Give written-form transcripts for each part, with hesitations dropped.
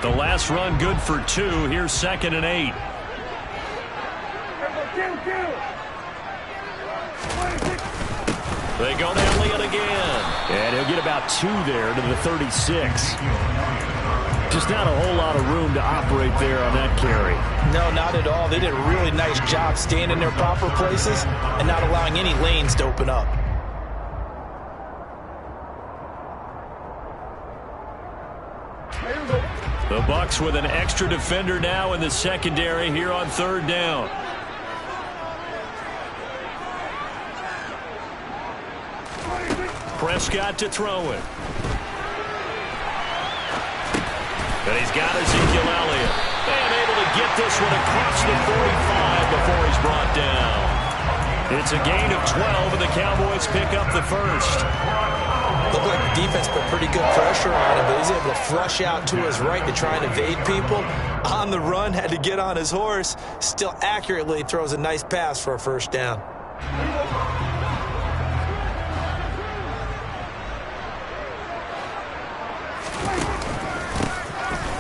The last run good for 2. Here's 2nd and 8. They go to Elliott again. And he'll get about 2 there to the 36. Just not a whole lot of room to operate there on that carry. No, not at all. They did a really nice job staying in their proper places and not allowing any lanes to open up. The Bucs with an extra defender now in the secondary here on 3rd down. Prescott to throw it. And he's got Ezekiel Elliott. And able to get this one across the 45 before he's brought down. It's a gain of 12, and the Cowboys pick up the first. Looked like the defense put pretty good pressure on him, but he's able to flush out to his right to try and evade people. On the run, had to get on his horse. Still accurately throws a nice pass for a first down.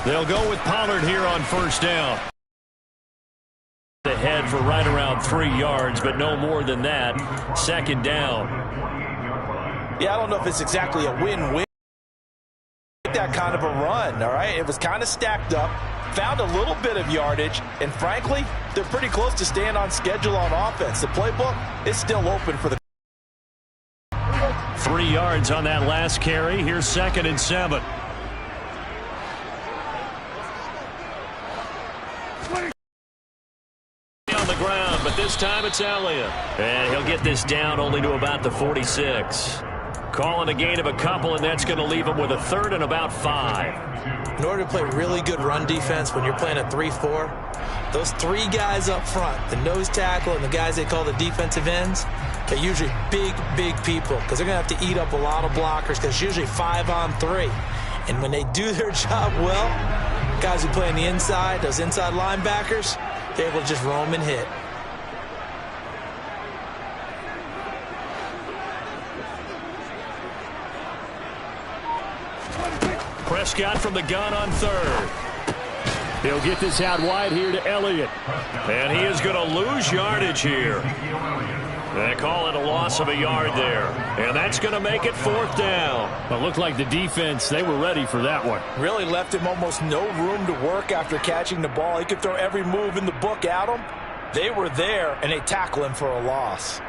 They'll go with Pollard here on 1st down. Ahead for right around 3 yards, but no more than that. 2nd down. Yeah, I don't know if it's exactly a win-win. That kind of a run, all right? It was kind of stacked up, found a little bit of yardage, and frankly, they're pretty close to staying on schedule on offense. The playbook is still open for the 3 yards on that last carry. Here's 2nd and 7. On the ground, but this time it's Elliott. And he'll get this down only to about the 46. Calling a gain of a couple, and that's going to leave him with a 3rd and about 5. In order to play really good run defense when you're playing a 3-4, those 3 guys up front, the nose tackle and the guys they call the defensive ends, they're usually big people because they're going to have to eat up a lot of blockers because it's usually 5-on-3. And when they do their job well, guys who play on the inside, those inside linebackers, they're able to just roam and hit. Prescott from the gun on 3rd. He'll get this out wide here to Elliott. And he is going to lose yardage here. They call it a loss of a yard there. And that's going to make it 4th down. It looked like the defense, they were ready for that one. Really left him almost no room to work after catching the ball. He could throw every move in the book at him. They were there, and they tackle him for a loss.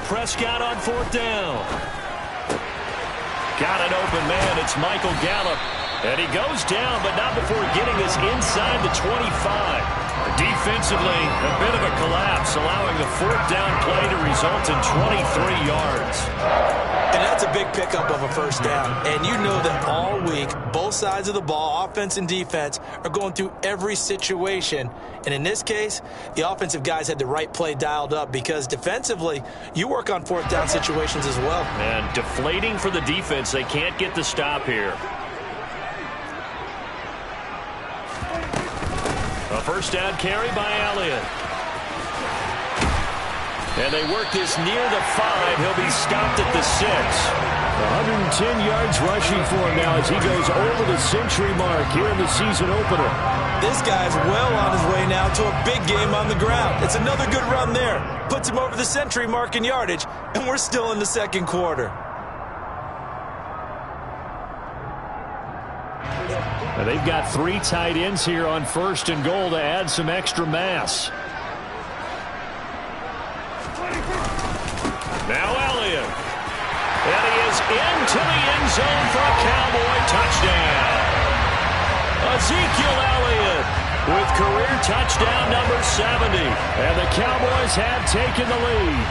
Prescott on 4th down. Got an open man. It's Michael Gallup. And he goes down, but not before getting this inside the 25. Defensively, a bit of a collapse, allowing the 4th down play to result in 23 yards. And that's a big pickup of a first down. And you know that all week, both sides of the ball, offense and defense, are going through every situation. And in this case, the offensive guys had the right play dialed up because defensively, you work on 4th down situations as well. And deflating for the defense. They can't get the stop here. A first down carry by Elliott. And they work this near the 5. He'll be stopped at the 6. 110 yards rushing for him now as he goes over the century mark here in the season opener. This guy's well on his way now to a big game on the ground. It's another good run there. Puts him over the century mark in yardage, and we're still in the 2nd quarter. Now they've got 3 tight ends here on 1st and goal to add some extra mass. Now Elliott. And he is into the end zone for a Cowboy touchdown. Ezekiel Elliott with career touchdown number 70. And the Cowboys have taken the lead.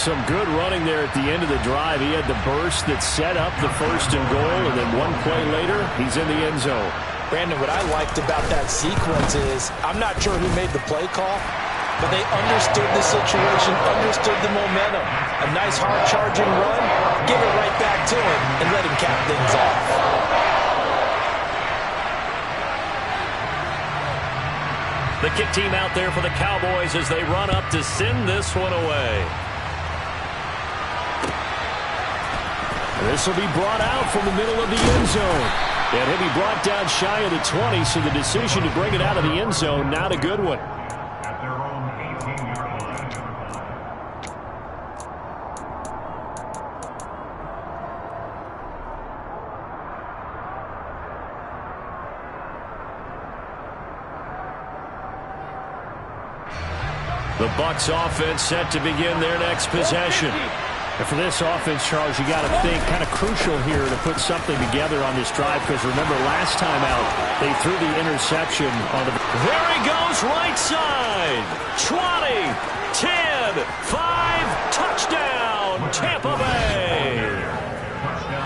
Some good running there at the end of the drive. He had the burst that set up the 1st and goal, and then one play later, he's in the end zone. Brandon, what I liked about that sequence is I'm not sure who made the play call, but they understood the situation, understood the momentum. A nice hard-charging run, give it right back to him, and let him cap things off. The kick team out there for the Cowboys as they run up to send this one away. This will be brought out from the middle of the end zone. And he'll be brought down shy of the 20, so the decision to bring it out of the end zone, not a good one. At their own 18-yard line. The Bucs offense set to begin their next possession. And for this offense, Charles, you got to think kind of crucial here to put something together on this drive, because remember last time out they threw the interception on the. There he goes, right side. 20, 10, 5, touchdown, Tampa Bay.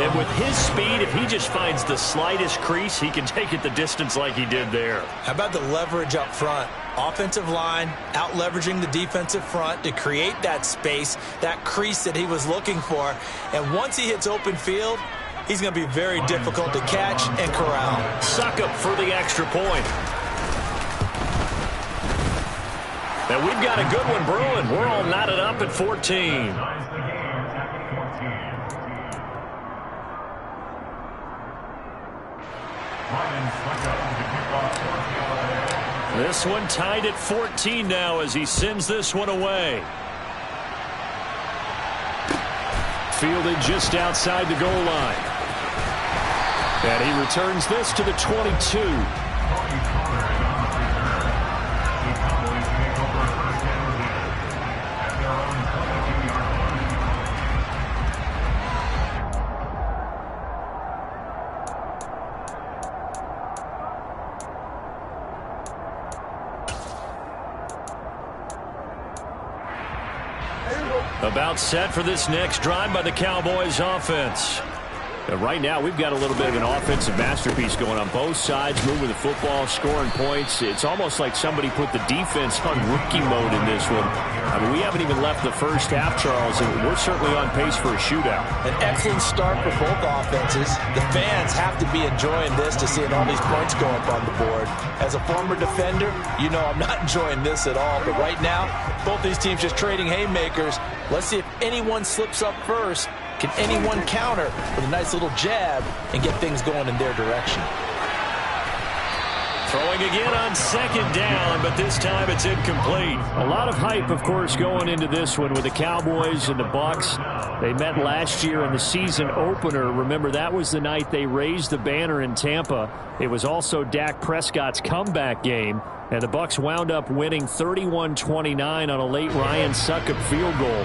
And with his speed, if he just finds the slightest crease, he can take it the distance like he did there. How about the leverage up front? Offensive line out leveraging the defensive front to create that space, that crease that he was looking for. And once he hits open field, he's going to be very difficult to catch and corral. Succop for the extra point. And we've got a good one brewing. We're all knotted up at 14. This one tied at 14 now as he sends this one away. Fielded just outside the goal line. And he returns this to the 22. About set for this next drive by the Cowboys offense. And right now we've got a little bit of an offensive masterpiece going on both sides, moving the football, scoring points. It's almost like somebody put the defense on rookie mode in this one. I mean, we haven't even left the first half, Charles, and we're certainly on pace for a shootout. An excellent start for both offenses. The fans have to be enjoying this to seeing all these points go up on the board. As a former defender, you know I'm not enjoying this at all. But right now, both these teams just trading haymakers. Let's see if anyone slips up first. Can anyone counter with a nice little jab and get things going in their direction? Throwing again on second down, but this time it's incomplete. A lot of hype, of course, going into this one with the Cowboys and the Bucs. They met last year in the season opener. Remember, that was the night they raised the banner in Tampa. It was also Dak Prescott's comeback game, and the Bucs wound up winning 31-29 on a late Ryan Succop field goal.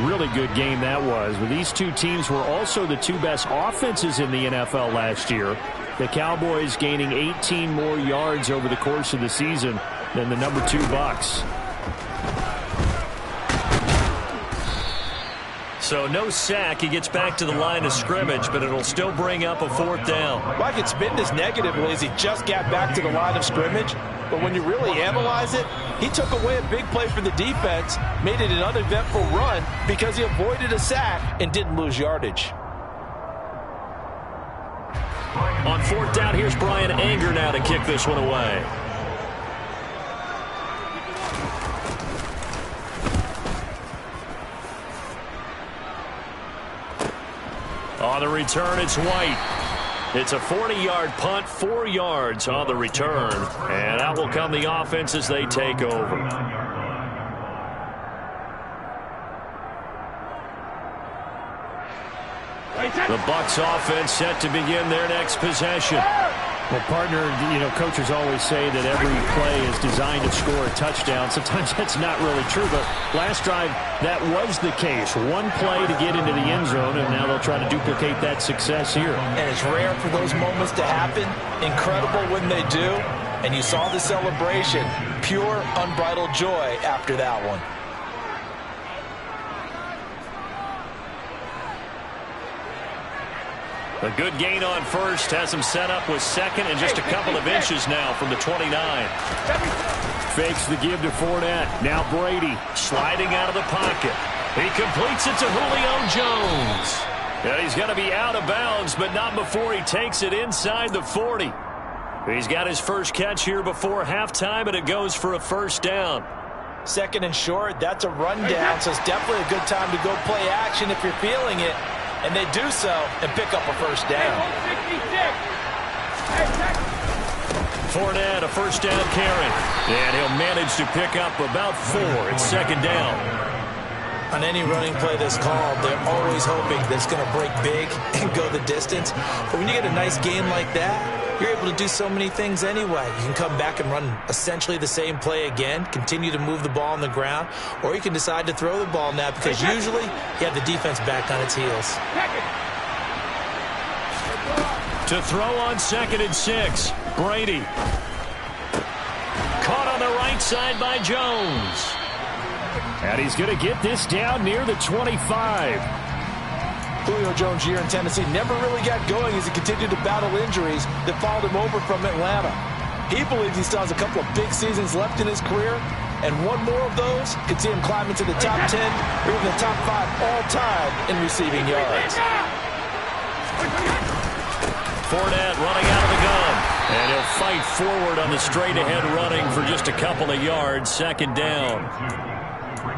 Really good game that was. But these two teams were also the two best offenses in the NFL last year. The Cowboys gaining 18 more yards over the course of the season than the number 2 Bucs. So no sack. He gets back to the line of scrimmage, but it'll still bring up a 4th down. Well, I could spin this negatively as he just got back to the line of scrimmage. But when you really analyze it, he took away a big play for the defense, made it an uneventful run because he avoided a sack and didn't lose yardage. On 4th down, here's Brian Anger now to kick this one away. On the return, it's White. It's a 40-yard punt, 4 yards on the return. And out will come the offense as they take over. The Bucs offense set to begin their next possession. Well, partner, you know, coaches always say that every play is designed to score a touchdown. Sometimes that's not really true, but last drive, that was the case. One play to get into the end zone, and now they'll try to duplicate that success here. And it's rare for those moments to happen. Incredible when they do. And you saw the celebration. Pure, unbridled joy after that one. A good gain on first has him set up with second and just a couple of inches now from the 29. Fakes the give to Fournette. Now Brady sliding out of the pocket. He completes it to Julio Jones. And he's going to be out of bounds, but not before he takes it inside the 40. He's got his first catch here before halftime, and it goes for a first down. Second and short, that's a rundown, so it's definitely a good time to go play action if you're feeling it. And they do so and pick up a first down. Fournette, a first down carry. And he'll manage to pick up about 4. It's second down. On any running play that's called, they're always hoping that it's going to break big and go the distance. But when you get a nice game like that, you're able to do so many things anyway. You can come back and run essentially the same play again, continue to move the ball on the ground, or you can decide to throw the ball now because usually you have the defense back on its heels. To throw on 2nd and 6, Brady. Caught on the right side by Jones. And he's going to get this down near the 25. Julio Jones' year in Tennessee never really got going as he continued to battle injuries that followed him over from Atlanta. He believes he still has a couple of big seasons left in his career, and one more of those could see him climb into the top 10 or even the top 5 all-time in receiving yards. Fournette running out of the gun, and he'll fight forward on the straight-ahead running for just a couple of yards, second down.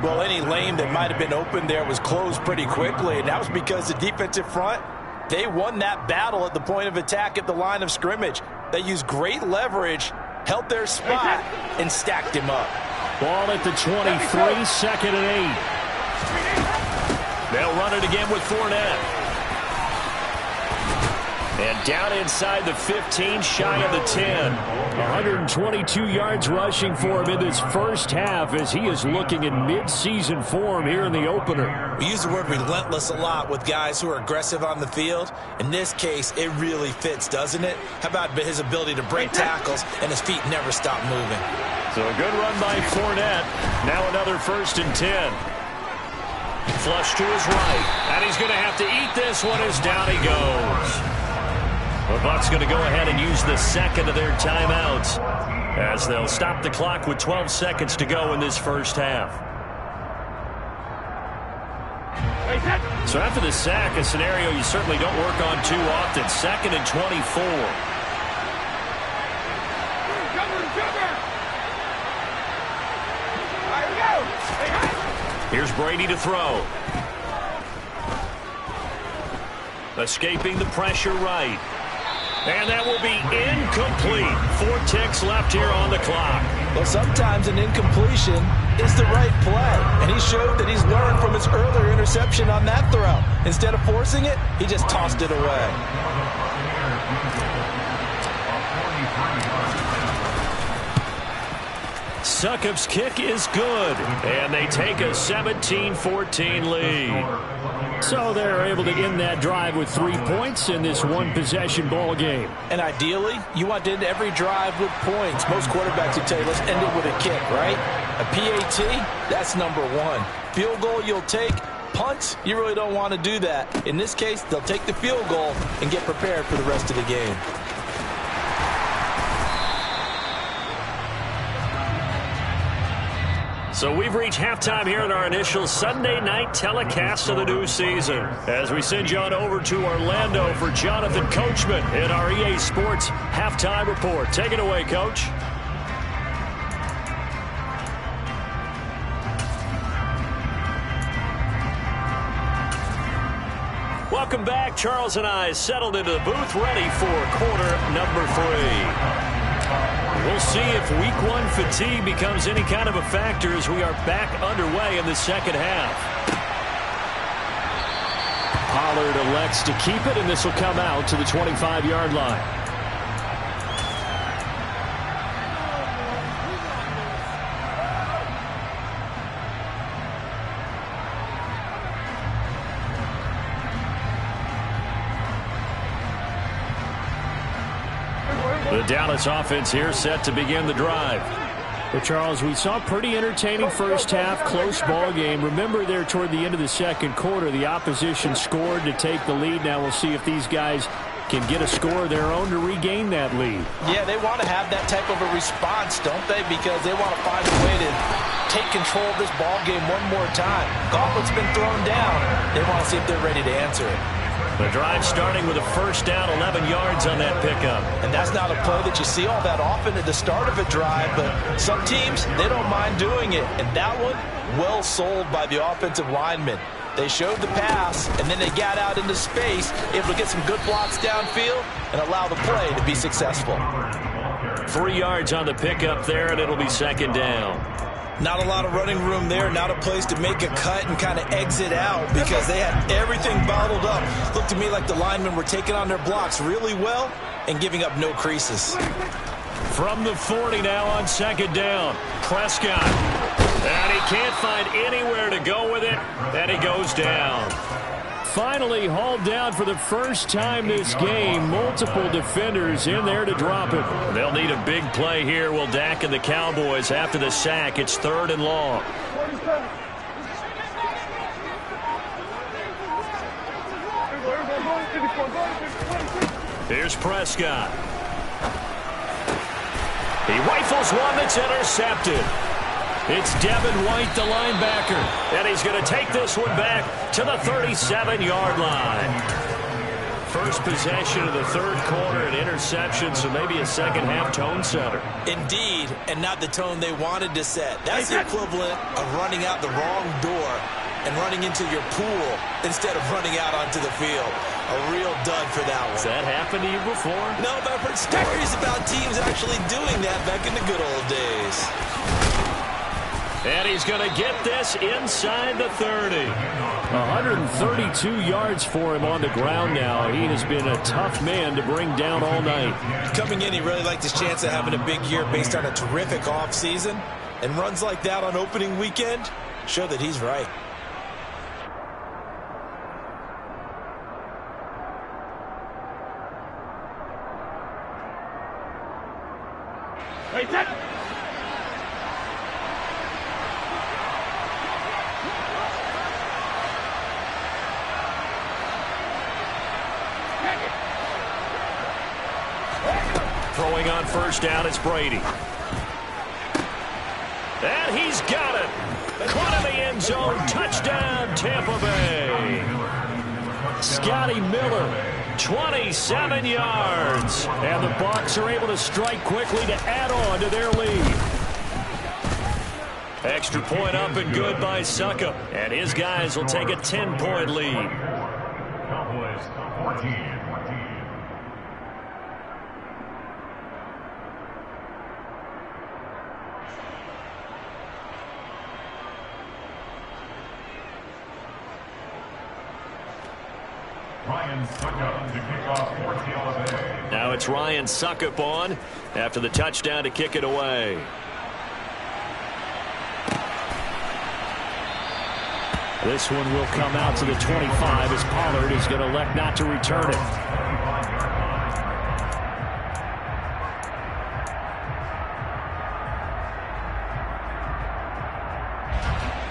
Well, any lane that might have been open there was closed pretty quickly, and that was because the defensive front, they won that battle at the point of attack at the line of scrimmage. They used great leverage, held their spot, and stacked him up. Ball at the 23, second and 8. They'll run it again with Fournette. And down inside the 15, shy of the 10. 122 yards rushing for him in this first half as he is looking in mid-season form here in the opener. We use the word relentless a lot with guys who are aggressive on the field. In this case, it really fits, doesn't it? How about his ability to break tackles and his feet never stop moving? So a good run by Fournette. Now another 1st and 10. Flush to his right. And he's going to have to eat this one as down he goes. The Bucs going to go ahead and use the second of their timeouts as they'll stop the clock with 12 seconds to go in this first half. So after the sack, a scenario you certainly don't work on too often. 2nd and 24. Here's Brady to throw. Escaping the pressure right. And that will be incomplete. 4 ticks left here on the clock. Well, sometimes an incompletion is the right play. And he showed that he's learned from his earlier interception on that throw. Instead of forcing it, he just tossed it away. Succop's kick is good. And they take a 17-14 lead. So they're able to end that drive with 3 points in this one-possession ball game. And ideally, you want to end every drive with points. Most quarterbacks would tell you, let's end it with a kick, right? A PAT, that's number 1. Field goal you'll take. Punts, you really don't want to do that. In this case, they'll take the field goal and get prepared for the rest of the game. So we've reached halftime here in our initial Sunday night telecast of the new season. As we send you on over to Orlando for Jonathan Coachman in our EA Sports Halftime Report. Take it away, Coach. Welcome back. Charles and I settled into the booth ready for quarter number 3. We'll see if week 1 fatigue becomes any kind of a factor as we are back underway in the second half. Pollard elects to keep it, and this will come out to the 25-yard line. The Dallas offense here set to begin the drive. Well, Charles, we saw pretty entertaining first half, close ball game. Remember there toward the end of the second quarter, the opposition scored to take the lead. Now we'll see if these guys can get a score of their own to regain that lead. Yeah, they want to have that type of a response, don't they? Because they want to find a way to take control of this ball game one more time. Gauntlet's been thrown down. They want to see if they're ready to answer it. The drive starting with a first down, 11 yards on that pickup. And that's not a play that you see all that often at the start of a drive, but some teams, they don't mind doing it. And that one, well sold by the offensive lineman. They showed the pass, and then they got out into space, able to get some good blocks downfield and allow the play to be successful. 3 yards on the pickup there, and it'll be second down. Not a lot of running room there, not a place to make a cut and kind of exit out because they had everything bottled up. Looked to me like the linemen were taking on their blocks really well and giving up no creases. From the 40 now on second down, Prescott. And he can't find anywhere to go with it, and he goes down. Finally hauled down for the first time this game. Multiple defenders in there to drop it. They'll need a big play here, will Dak and the Cowboys after the sack. It's 3rd and long. Here's Prescott. He rifles one that's intercepted. It's Devin White, the linebacker, and he's going to take this one back to the 37-yard line. First possession of the third quarter, an interception, so maybe a second-half tone setter. Indeed, and not the tone they wanted to set. That's the equivalent of running out the wrong door and running into your pool instead of running out onto the field. A real dud for that one. Has that happened to you before? No, but I've heard stories about teams actually doing that back in the good old days. And he's going to get this inside the 30. 132 yards for him on the ground now. He has been a tough man to bring down all night. Coming in, he really liked his chance of having a big year based on a terrific offseason. And runs like that on opening weekend show that he's right. Throwing on first down, it's Brady. And he's got it. Caught in the end zone. Touchdown, Tampa Bay. Scotty Miller, 27 yards. And the Bucs are able to strike quickly to add on to their lead. Extra point up and good by Suckup. And his guys will take a 10-point lead. Cowboys 14. Now it's Ryan Suckup on after the touchdown to kick it away. This one will come out to the 25 as Pollard is going to elect not to return it.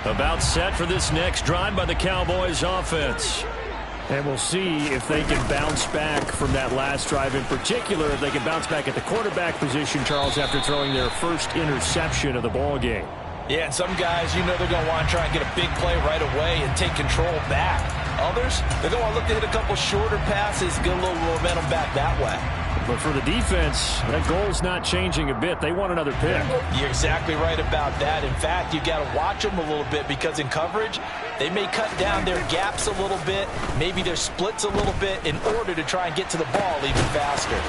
About set for this next drive by the Cowboys offense. And we'll see if they can bounce back from that last drive. In particular, if they can bounce back at the quarterback position, Charles, after throwing their first interception of the ball game. Yeah, and some guys, you know they're going to want to try and get a big play right away and take control back. Others, they're going to want to look to hit a couple shorter passes, get a little momentum back that way. But for the defense, that goal's not changing a bit. They want another pick. You're exactly right about that. In fact, you've got to watch them a little bit because in coverage, they may cut down their gaps a little bit, maybe their splits a little bit in order to try and get to the ball even faster.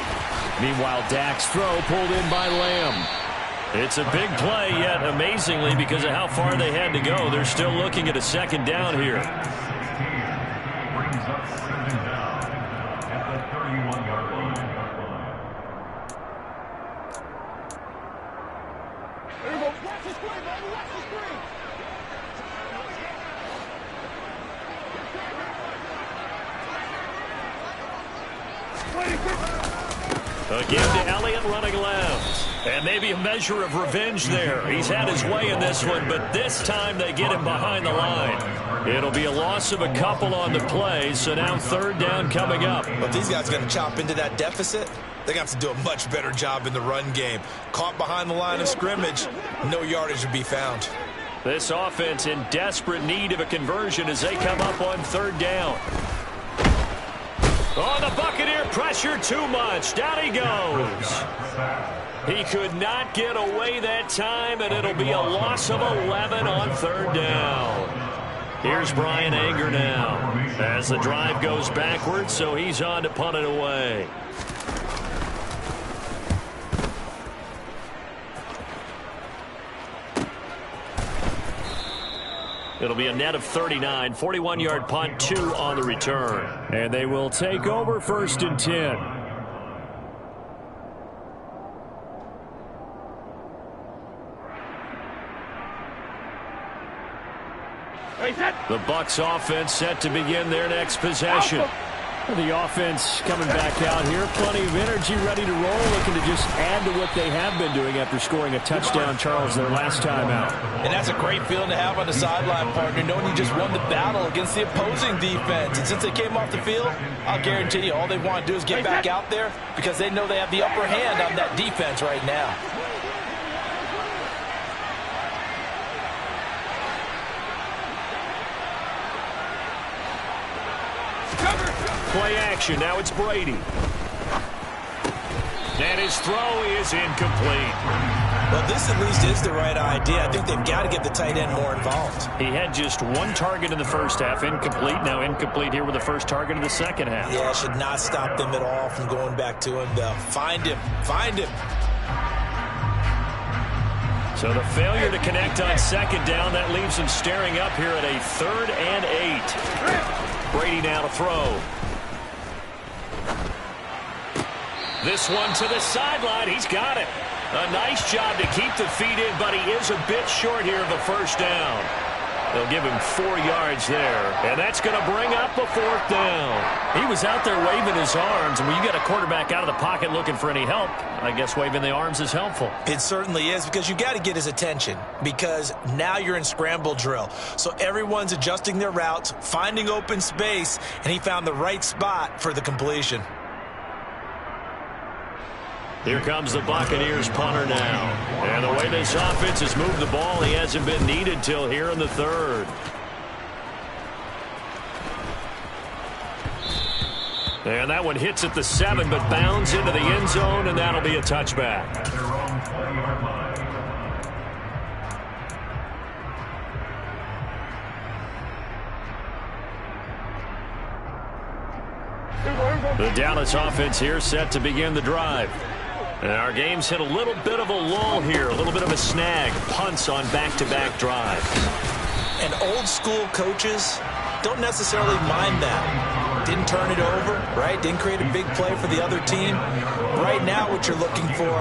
Meanwhile, Dak's throw pulled in by Lamb. It's a big play, yet amazingly, because of how far they had to go, they're still looking at a second down here. Brings up second down at the 31-yard line. There you go. Watch the screen, baby. Watch the screen. Again to Elliott running left. And maybe a measure of revenge there. He's had his way in this one, but this time they get him behind the line. It'll be a loss of a couple on the play, so now third down coming up. But these guys are going to chop into that deficit. They're going to have to do a much better job in the run game. Caught behind the line of scrimmage, no yardage to be found. This offense in desperate need of a conversion as they come up on third down. Oh, the Buccaneer pressure too much. Down he goes. He could not get away that time, and it'll be a loss of 11 on third down. Here's Brian Anger now as the drive goes backwards, so he's on to punt it away. It'll be a net of 39, 41-yard punt, 2 on the return. And they will take over 1st and 10. The Bucs offense set to begin their next possession. The offense coming back out here. Plenty of energy, ready to roll, looking to just add to what they have been doing after scoring a touchdown, Charles, their last time out. And that's a great feeling to have on the sideline, partner, knowing you just won the battle against the opposing defense. And since they came off the field, I'll guarantee you all they want to do is get back out there because they know they have the upper hand on that defense right now. Play action. Now it's Brady. And his throw is incomplete. Well, this at least is the right idea. I think they've got to get the tight end more involved. He had just one target in the first half. Incomplete. Now incomplete here with the first target in the second half. Yeah, should not stop them at all from going back to him, though. Find him. Find him. So the failure to connect on second down, that leaves him staring up here at a 3rd and 8. Brady now to throw. This one to the sideline. He's got it. A nice job to keep the feet in, but he is a bit short here of a first down. They'll give him 4 yards there, and that's going to bring up a 4th down. He was out there waving his arms, and when you get a quarterback out of the pocket looking for any help, I guess waving the arms is helpful. It certainly is, because you got to get his attention, because now you're in scramble drill. So everyone's adjusting their routes, finding open space, and he found the right spot for the completion. Here comes the Buccaneers punter now. And the way this offense has moved the ball, he hasn't been needed till here in the 3rd. And that one hits at the 7, but bounds into the end zone, and that'll be a touchback. The Dallas offense here set to begin the drive. And our game's hit a little bit of a lull here, a little bit of a snag. Punts on back-to-back drives. And old-school coaches don't necessarily mind that. Didn't turn it over, right? Didn't create a big play for the other team. Right now what you're looking for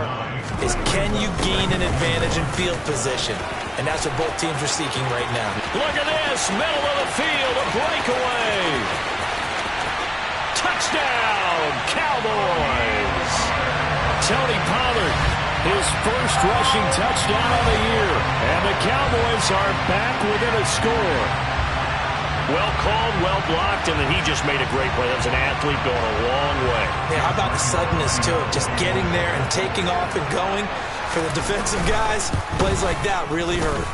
is, can you gain an advantage in field position? And that's what both teams are seeking right now. Look at this, middle of the field, a breakaway. Touchdown, Cowboys. Tony Pollard, his first rushing touchdown of the year. And the Cowboys are back within a score. Well called, well blocked, and then he just made a great play. That was an athlete going a long way. Yeah, how about the suddenness to it? Just getting there and taking off and going. For the defensive guys, plays like that really hurt.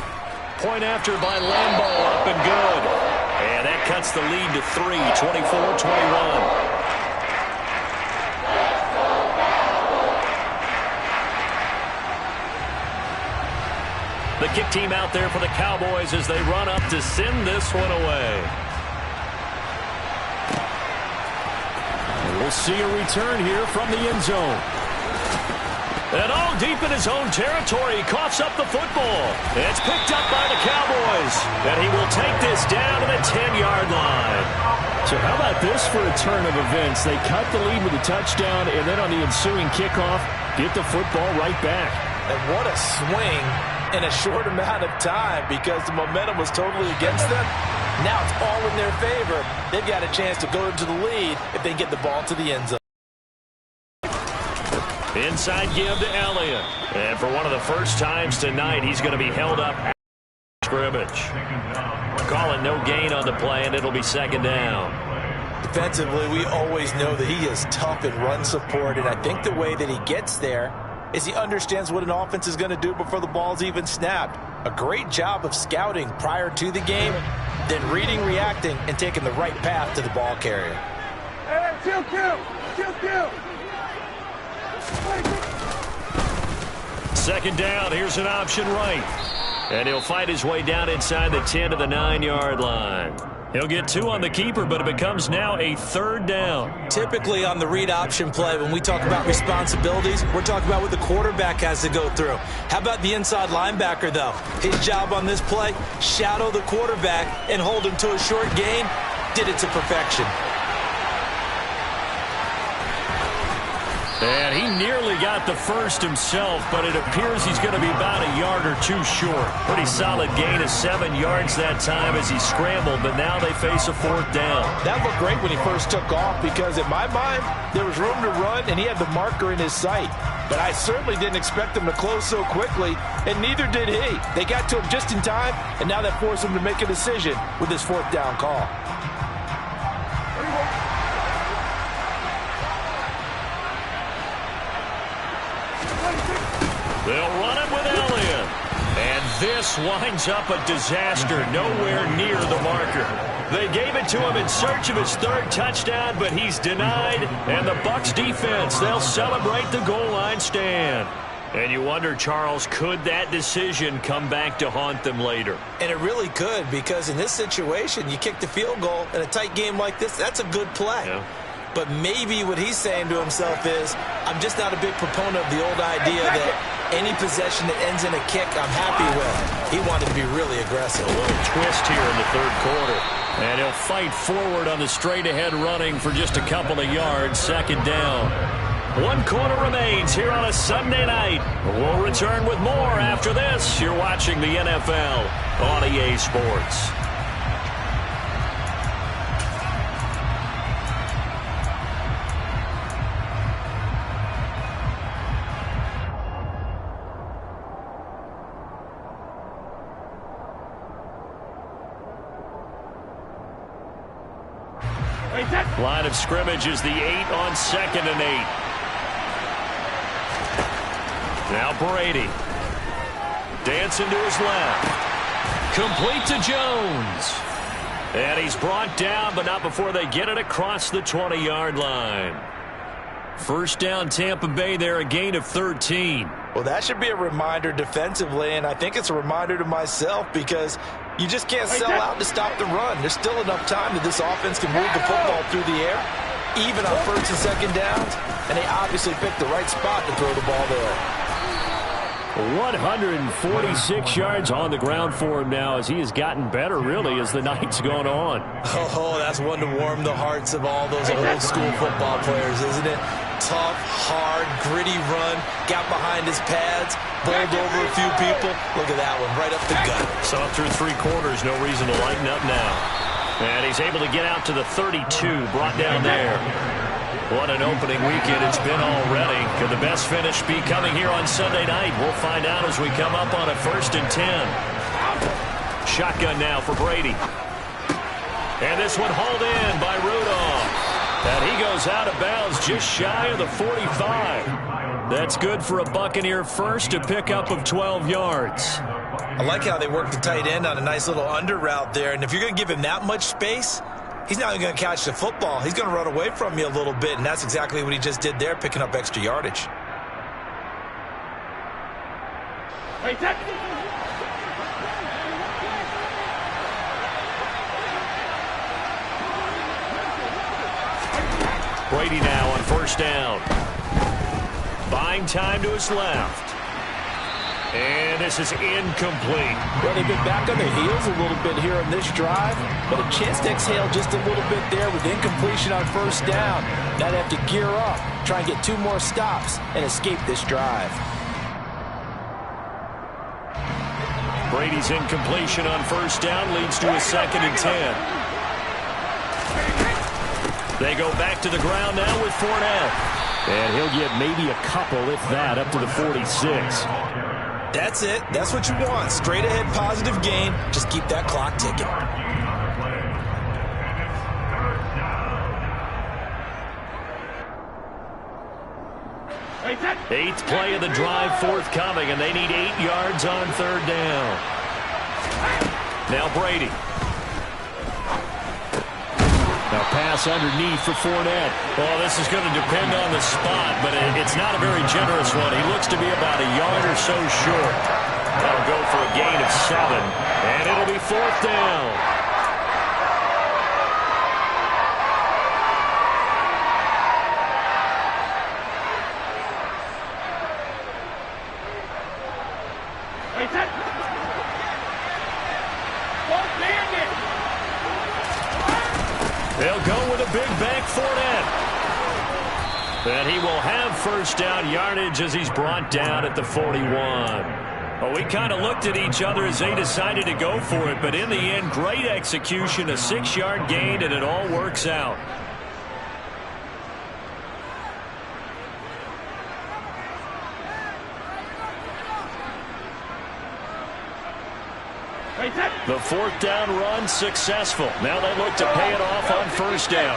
Point after by Lambeau, up and good. And that cuts the lead to 3, 24-21. The kick team out there for the Cowboys as they run up to send this one away. And we'll see a return here from the end zone. And all deep in his own territory, he coughs up the football. It's picked up by the Cowboys. And he will take this down to the 10-yard line. So how about this for a turn of events? They cut the lead with a touchdown, and then on the ensuing kickoff, get the football right back. And what a swing in a short amount of time, because the momentum was totally against them. Now it's all in their favor. They've got a chance to go into the lead if they get the ball to the end zone. Inside give to Elliott. And for one of the first times tonight, he's going to be held up at scrimmage. Call it no gain on the play, and it'll be second down. Defensively, we always know that he is tough in run support, and I think the way that he gets there is he understands what an offense is going to do before the ball's even snapped. A great job of scouting prior to the game, then reading, reacting, and taking the right path to the ball carrier. Hey, chill. Second down, here's an option right. And he'll fight his way down inside the 10 to the 9-yard line. He'll get 2 on the keeper, but it becomes now a third down. Typically on the read option play, when we talk about responsibilities, we're talking about what the quarterback has to go through. How about the inside linebacker, though? His job on this play, shadow the quarterback and hold him to a short gain. Did it to perfection. And he nearly got the first himself, but it appears he's going to be about a yard or two short. Pretty solid gain of 7 yards that time as he scrambled, but now they face a fourth down. That looked great when he first took off because, in my mind, there was room to run, and he had the marker in his sight. But I certainly didn't expect him to close so quickly, and neither did he. They got to him just in time, and now that forced him to make a decision with his fourth down call. They'll run it with Elliott. And this winds up a disaster, nowhere near the marker. They gave it to him in search of his third touchdown, but he's denied. And the Bucs defense, they'll celebrate the goal line stand. And you wonder, Charles, could that decision come back to haunt them later? And it really could, because in this situation, you kick the field goal in a tight game like this, that's a good play. Yeah. But maybe what he's saying to himself is, I'm just not a big proponent of the old idea that any possession that ends in a kick I'm happy with. He wanted to be really aggressive. A little twist here in the third quarter. And he'll fight forward on the straight-ahead running for just a couple of yards. Second down. 1 quarter remains here on a Sunday night. We'll return with more after this. You're watching the NFL on EA Sports. Line of scrimmage is the 8 on 2nd and 8. Now Brady. Dancing to his left. Complete to Jones. And he's brought down, but not before they get it across the 20-yard line. First down, Tampa Bay there, a gain of 13. Well, that should be a reminder defensively, and I think it's a reminder to myself because you just can't sell out to stop the run. There's still enough time that this offense can move the football through the air, even on first and second downs, and they obviously picked the right spot to throw the ball there. 146 yards on the ground for him now as he has gotten better, really, as the night's gone on. Oh, that's one to warm the hearts of all those old-school football players, isn't it? Tough, hard, gritty run, got behind his pads, bowled over a few people. Look at that one, right up the gut. Saw through 3 quarters, no reason to lighten up now. And he's able to get out to the 32, brought down there. What an opening weekend it's been already. Could the best finish be coming here on Sunday night? We'll find out as we come up on a 1st and 10. Shotgun now for Brady. And this one hauled in by Rudolph. And he goes out of bounds just shy of the 45. That's good for a Buccaneer first, a pickup of 12 yards. I like how they work the tight end on a nice little under route there. And if you're going to give him that much space, he's not even going to catch the football. He's going to run away from you a little bit, and that's exactly what he just did there, picking up extra yardage. Brady now on first down. Buying time to his left. And this is incomplete. Well, they've been back on their heels a little bit here on this drive, but a chance to exhale just a little bit there with incompletion on first down. Now they have to gear up, try and get 2 more stops, and escape this drive. Brady's incompletion on first down leads to a 2nd and 10. They go back to the ground now with Fournette. And he'll get maybe a couple, if that, up to the 46. That's it. That's what you want. Straight ahead positive gain. Just keep that clock ticking. Eighth play of the drive forthcoming, and they need 8 yards on third down. Now Brady. Now pass underneath for Fournette. Well, this is going to depend on the spot, but it's not a very generous one. He looks to be about a yard or so short. That'll go for a gain of 7, and it'll be fourth down. They'll go with a big bank Fournette. And he will have first down yardage as he's brought down at the 41. Well, we kind of looked at each other as they decided to go for it, but in the end, great execution, a 6-yard gain, and it all works out. The fourth down run successful. Now they look to pay it off on first down.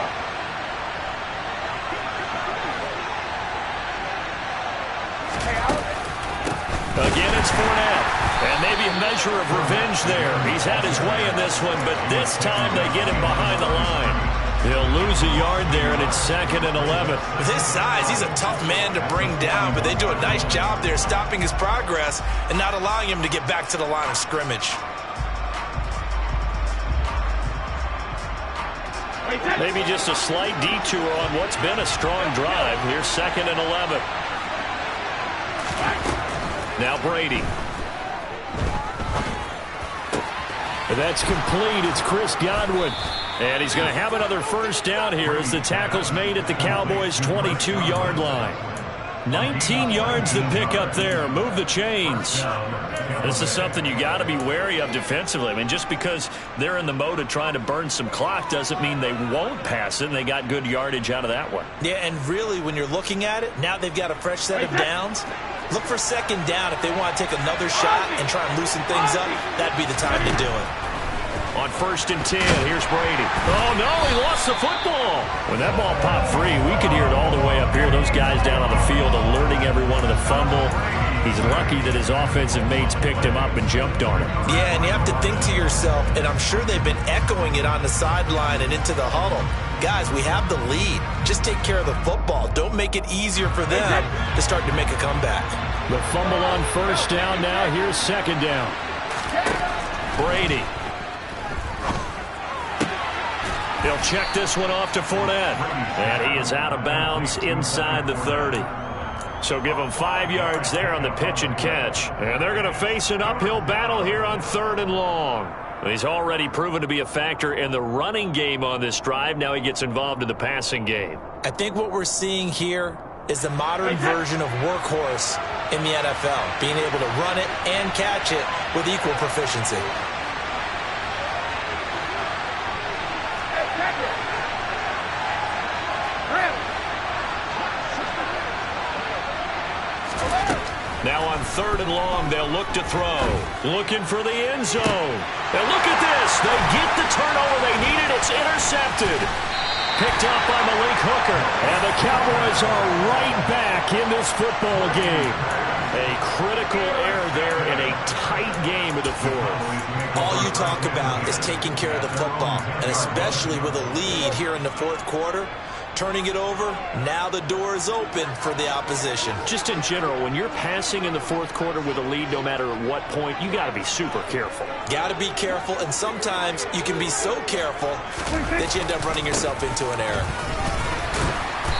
Again, it's Fournette. And maybe a measure of revenge there. He's had his way in this one, but this time they get him behind the line. He'll lose a yard there, and it's 2nd and 11. With his size, he's a tough man to bring down, but they do a nice job there stopping his progress and not allowing him to get back to the line of scrimmage. Maybe just a slight detour on what's been a strong drive. Here's 2nd and 11. Now Brady. That's complete. It's Chris Godwin. And he's going to have another first down here as the tackle's made at the Cowboys' 22-yard line. 19 yards to pick up there. Move the chains. This is something you got to be wary of defensively. I mean, just because they're in the mode of trying to burn some clock doesn't mean they won't pass it, and they got good yardage out of that one. Yeah, and really, when you're looking at it, now they've got a fresh set of downs. Look for second down if they want to take another shot and try and loosen things up. That'd be the time to do it. On 1st and 10, here's Brady. Oh, no, he lost the football. When that ball popped free, we could hear it all the way up here. Those guys down on the field alerting everyone of the fumble. He's lucky that his offensive mates picked him up and jumped on him. Yeah, and you have to think to yourself, and I'm sure they've been echoing it on the sideline and into the huddle. Guys, we have the lead. Just take care of the football. Don't make it easier for them to start to make a comeback. The fumble on first down now. Here's 2nd down. Brady. He'll check this one off to Fournette. And he is out of bounds inside the 30. So give him 5 yards there on the pitch and catch. And they're going to face an uphill battle here on 3rd and long. He's already proven to be a factor in the running game on this drive. Now he gets involved in the passing game. I think what we're seeing here is the modern version of workhorse in the NFL, being able to run it and catch it with equal proficiency. Now on 3rd and long, they'll look to throw. Looking for the end zone. And look at this. They get the turnover they needed. It's intercepted. Picked up by Malik Hooker. And the Cowboys are right back in this football game. A critical error there in a tight game of the 4th. All you talk about is taking care of the football, and especially with a lead here in the 4th quarter. Turning it over, now the door is open for the opposition. Just in general, when you're passing in the 4th quarter with a lead, no matter at what point, you got to be super careful. Got to be careful, and sometimes you can be so careful that you end up running yourself into an error.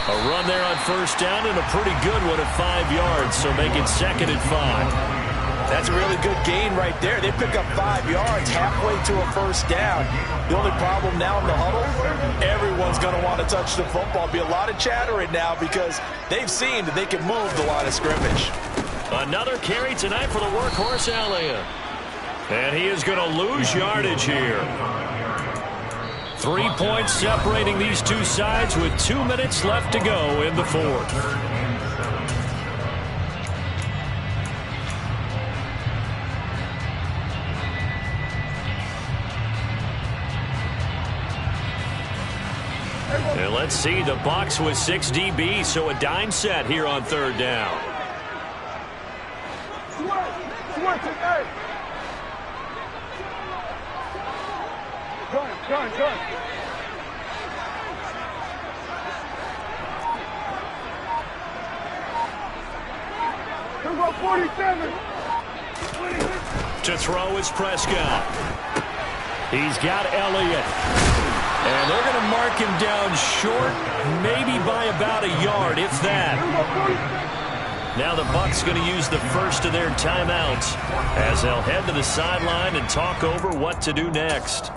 A run there on first down, and a pretty good one at 5 yards, so make it 2nd and 5. That's a really good gain right there. They pick up 5 yards halfway to a first down. The only problem now in the huddle, everyone's going to want to touch the football. Be a lot of chattering now because they've seen that they can move the line of scrimmage. Another carry tonight for the workhorse, Elliott. And he is going to lose yardage here. 3 points separating these two sides with 2 minutes left to go in the fourth. And let's see, the Bucs with 6 DBs, so a dime set here on third down. Gun. Come on, 47. To throw is Prescott. He's got Elliott. And they're going to mark him down short, maybe by about a yard, if that. Now the Bucs going to use the first of their timeouts as they'll head to the sideline and talk over what to do next.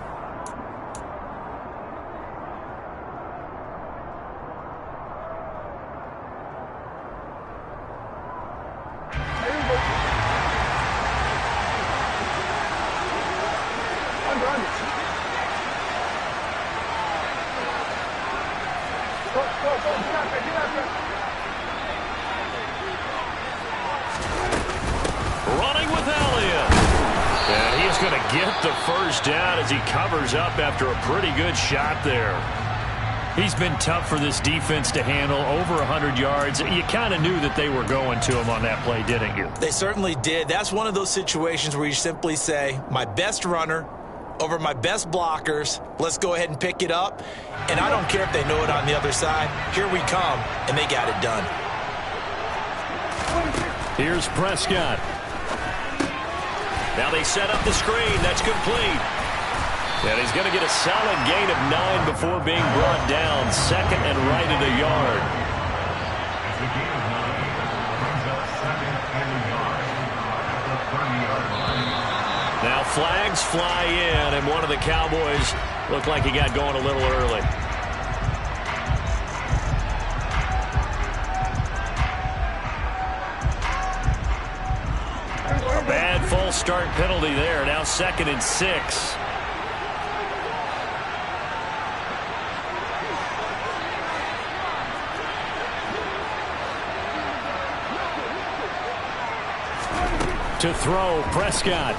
Running with Elliott. And he's going to get the first down as he covers up after a pretty good shot there. He's been tough for this defense to handle, over 100 yards. You kind of knew that they were going to him on that play, didn't you? They certainly did. That's one of those situations where you simply say, my best runner over my best blockers, let's go ahead and pick it up. And I don't care if they know it on the other side. Here we come, and they got it done. Here's Prescott. Now they set up the screen. That's complete. And he's going to get a solid gain of 9 before being brought down. Second and right at a yard. As the gain of 9 brings up second and a yard at the 30-yard line. Now flags fly in, and one of the Cowboys looked like he got going a little early. A bad false start penalty there. Now 2nd and 6. To throw, Prescott.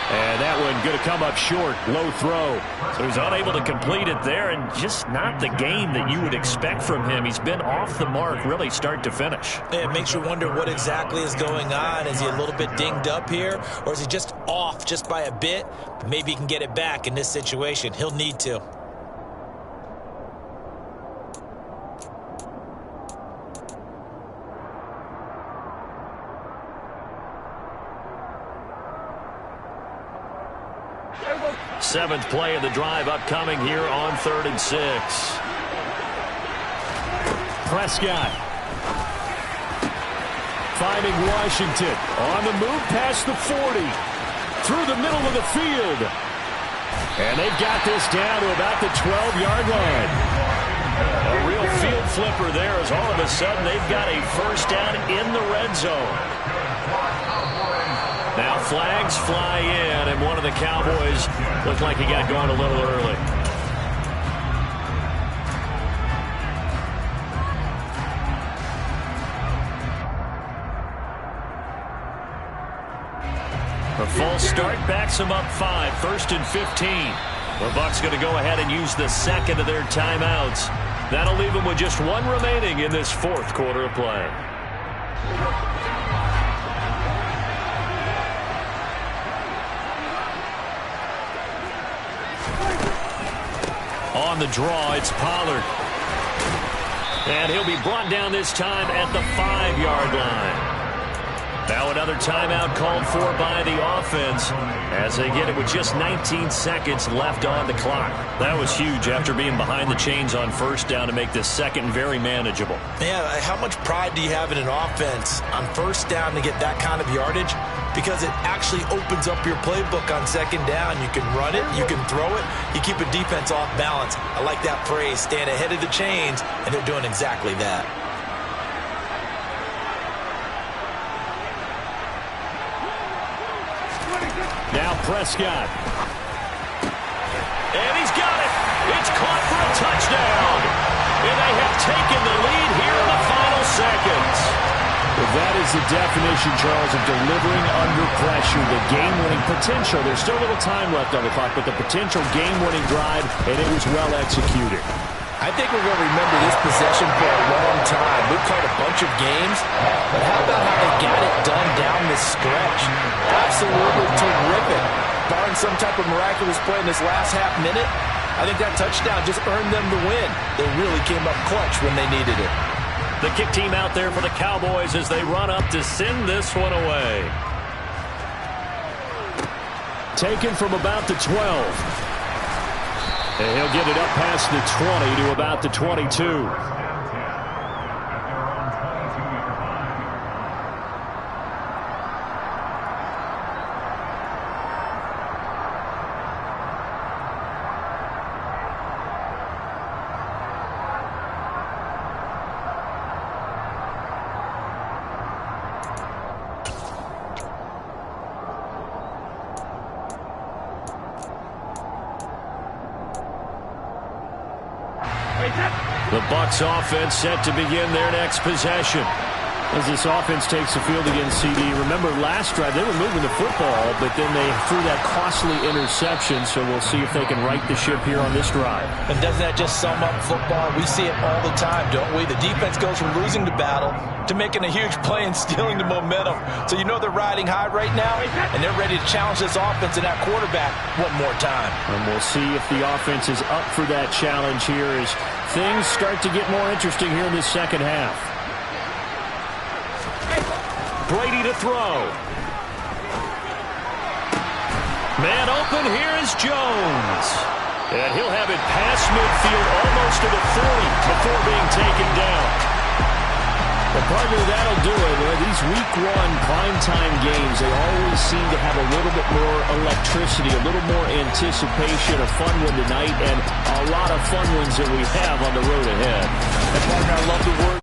And that one going to come up short. Low throw. So he's unable to complete it there, and just not the game that you would expect from him. He's been off the mark really start to finish. It makes you wonder what exactly is going on. Is he a little bit dinged up here, or is he just off just by a bit? Maybe he can get it back in this situation. He'll need to. Seventh play of the drive upcoming here on 3rd and 6. Prescott finding Washington on the move past the 40 through the middle of the field, and they've got this down to about the 12-yard line. A real field flipper there, as all of a sudden they've got a first down in the red zone. Now flags fly in, and one of the Cowboys looked like he got going a little early. A false start backs him up 5, 1st and 15. The Bucs going to go ahead and use the second of their timeouts. That'll leave them with just one remaining in this 4th quarter of play. On the draw, it's Pollard. And he'll be brought down this time at the 5-yard line. Now another timeout called for by the offense as they get it with just 19 seconds left on the clock. That was huge after being behind the chains on first down to make this second very manageable. Yeah, how much pride do you have in an offense on first down to get that kind of yardage? Because it actually opens up your playbook on second down. You can run it, you can throw it, you keep a defense off balance. I like that phrase, stand ahead of the chains, and they're doing exactly that. Now Prescott. And he's got it. It's caught for a touchdown. And they have taken the lead here in the final seconds. Well, that is the definition, Charles, of delivering under pressure. The game-winning potential. There's still a little time left on the clock, but the potential game-winning drive, and it was well executed. I think we're going to remember this possession for a long time. We've called a bunch of games, but how about how they got it done down this stretch? Absolutely terrific. Barring some type of miraculous play in this last half minute, I think that touchdown just earned them the win. They really came up clutch when they needed it. The kick team out there for the Cowboys as they run up to send this one away. Taken from about the 12. And he'll get it up past the 20 to about the 22. The Bucs offense set to begin their next possession. As this offense takes the field against CD, remember last drive they were moving the football, but then they threw that costly interception, so we'll see if they can right the ship here on this drive. And doesn't that just sum up football? We see it all the time, don't we? The defense goes from losing the battle to making a huge play and stealing the momentum. So you know they're riding high right now, and they're ready to challenge this offense and that quarterback one more time. And we'll see if the offense is up for that challenge here as things start to get more interesting here in this second half. Brady to throw. Man open, here is Jones. And he'll have it past midfield almost to the 40 before being taken down. Well, partner, that'll do it. These week one primetime games, they always seem to have a little bit more electricity, a little more anticipation, a fun one tonight, and a lot of fun ones that we have on the road ahead. And partner, I love the word